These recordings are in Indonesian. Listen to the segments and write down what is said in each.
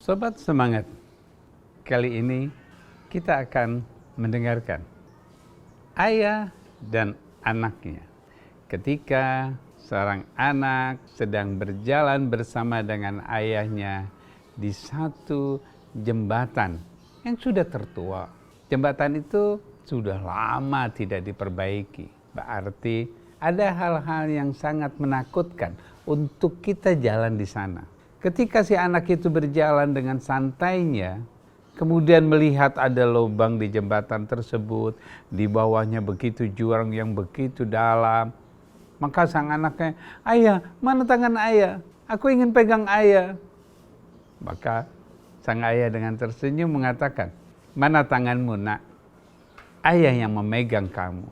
Sobat semangat, kali ini kita akan mendengarkan ayah dan anaknya. Ketika seorang anak sedang berjalan bersama dengan ayahnya di satu jembatan yang sudah tertua. Jembatan itu sudah lama tidak diperbaiki. Berarti ada hal-hal yang sangat menakutkan untuk kita jalan di sana. Ketika si anak itu berjalan dengan santainya, kemudian melihat ada lubang di jembatan tersebut, di bawahnya begitu jurang yang begitu dalam, maka sang anaknya, "Ayah, mana tangan ayah? Aku ingin pegang ayah." Maka sang ayah dengan tersenyum mengatakan, "Mana tanganmu, nak? Ayah yang memegang kamu."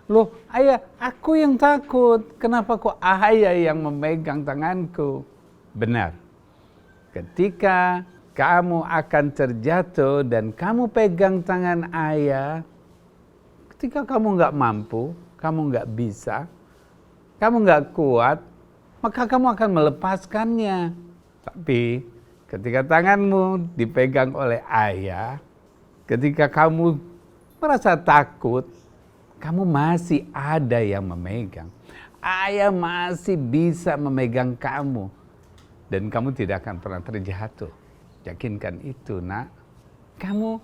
"Loh, ayah, aku yang takut. Kenapa kok ayah yang memegang tanganku?" Benar. Ketika kamu akan terjatuh dan kamu pegang tangan ayah, ketika kamu nggak mampu, kamu nggak bisa, kamu nggak kuat, maka kamu akan melepaskannya. Tapi ketika tanganmu dipegang oleh ayah, ketika kamu merasa takut, kamu masih ada yang memegang. Ayah masih bisa memegang kamu. Dan kamu tidak akan pernah terjatuh. Yakinkan itu, nak. Kamu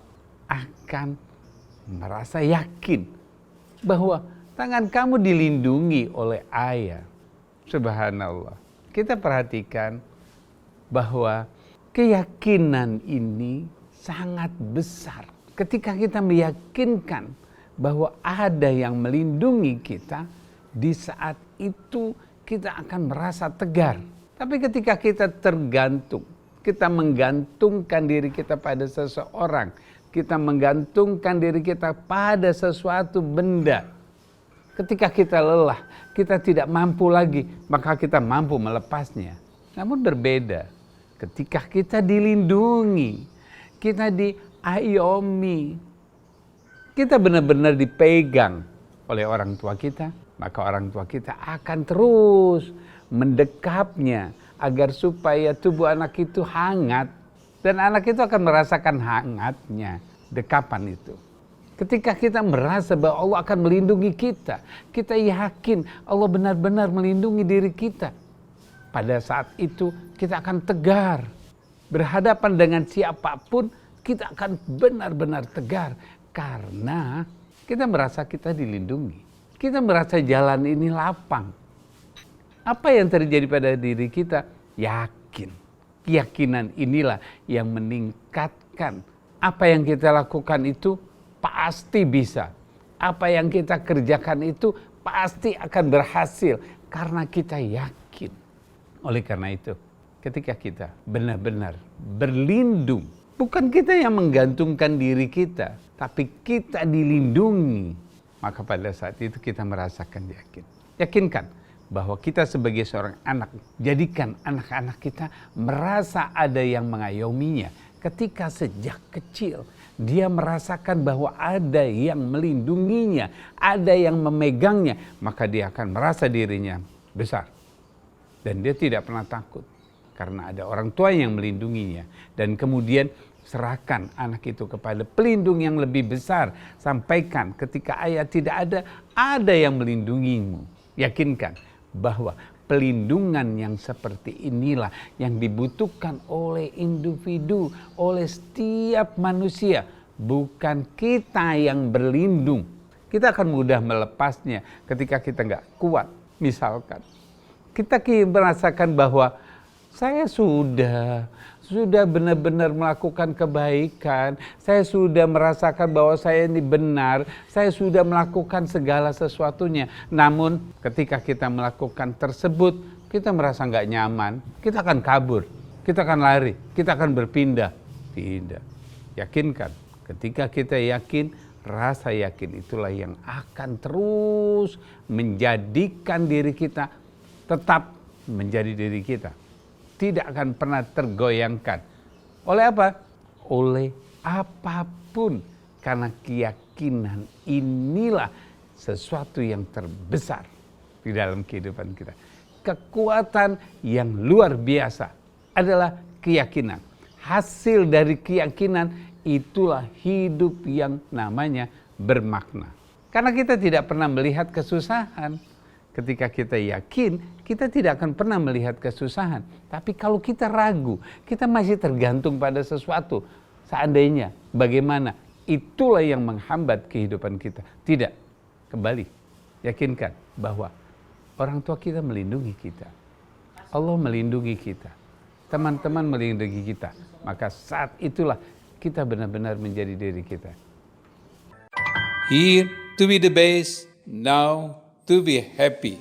akan merasa yakin bahwa tangan kamu dilindungi oleh ayah. Subhanallah. Kita perhatikan bahwa keyakinan ini sangat besar. Ketika kita meyakinkan bahwa ada yang melindungi kita, di saat itu kita akan merasa tegar. Tapi ketika kita tergantung, kita menggantungkan diri kita pada seseorang, kita menggantungkan diri kita pada sesuatu benda. Ketika kita lelah, kita tidak mampu lagi, maka kita mampu melepasnya. Namun berbeda ketika kita dilindungi, kita diayomi, kita benar-benar dipegang oleh orang tua kita, maka orang tua kita akan terus mendekapnya agar supaya tubuh anak itu hangat, dan anak itu akan merasakan hangatnya dekapan itu. Ketika kita merasa bahwa Allah akan melindungi kita, kita yakin Allah benar-benar melindungi diri kita. Pada saat itu kita akan tegar. Berhadapan dengan siapapun kita akan benar-benar tegar karena kita merasa kita dilindungi. Kita merasa jalan ini lapang. Apa yang terjadi pada diri kita? Yakin. Keyakinan inilah yang meningkatkan. Apa yang kita lakukan itu pasti bisa. Apa yang kita kerjakan itu pasti akan berhasil. Karena kita yakin. Oleh karena itu, ketika kita benar-benar berlindung. Bukan kita yang menggantungkan diri kita. Tapi kita dilindungi. Maka pada saat itu kita merasakan yakin. Yakinkan bahwa kita sebagai seorang anak, jadikan anak-anak kita merasa ada yang mengayominya. Ketika sejak kecil, dia merasakan bahwa ada yang melindunginya, ada yang memegangnya, maka dia akan merasa dirinya besar. Dan dia tidak pernah takut, karena ada orang tua yang melindunginya. Dan kemudian serahkan anak itu kepada pelindung yang lebih besar. Sampaikan ketika ayah tidak ada yang melindungimu. Yakinkan bahwa pelindungan yang seperti inilah yang dibutuhkan oleh individu, oleh setiap manusia. Bukan kita yang berlindung. Kita akan mudah melepasnya ketika kita nggak kuat. Misalkan, kita merasakan bahwa saya sudah benar-benar melakukan kebaikan, saya sudah merasakan bahwa saya ini benar, saya sudah melakukan segala sesuatunya. Namun ketika kita melakukan tersebut, kita merasa nggak nyaman, kita akan kabur, kita akan lari, kita akan berpindah. Tidak. Yakinkan, ketika kita yakin, rasa yakin itulah yang akan terus menjadikan diri kita tetap menjadi diri kita. Tidak akan pernah tergoyangkan. Oleh apa? Oleh apapun. Karena keyakinan inilah sesuatu yang terbesar di dalam kehidupan kita. Kekuatan yang luar biasa adalah keyakinan. hasil dari keyakinan, itulah hidup yang namanya bermakna. Karena kita tidak pernah melihat kesusahan. Ketika kita yakin, kita tidak akan pernah melihat kesusahan. Tapi kalau kita ragu, kita masih tergantung pada sesuatu. Seandainya, bagaimana? Itulah yang menghambat kehidupan kita. Tidak, kembali, yakinkan bahwa orang tua kita melindungi kita. Allah melindungi kita. Teman-teman melindungi kita. Maka saat itulah kita benar-benar menjadi diri kita. Here to be the best, now to be happy.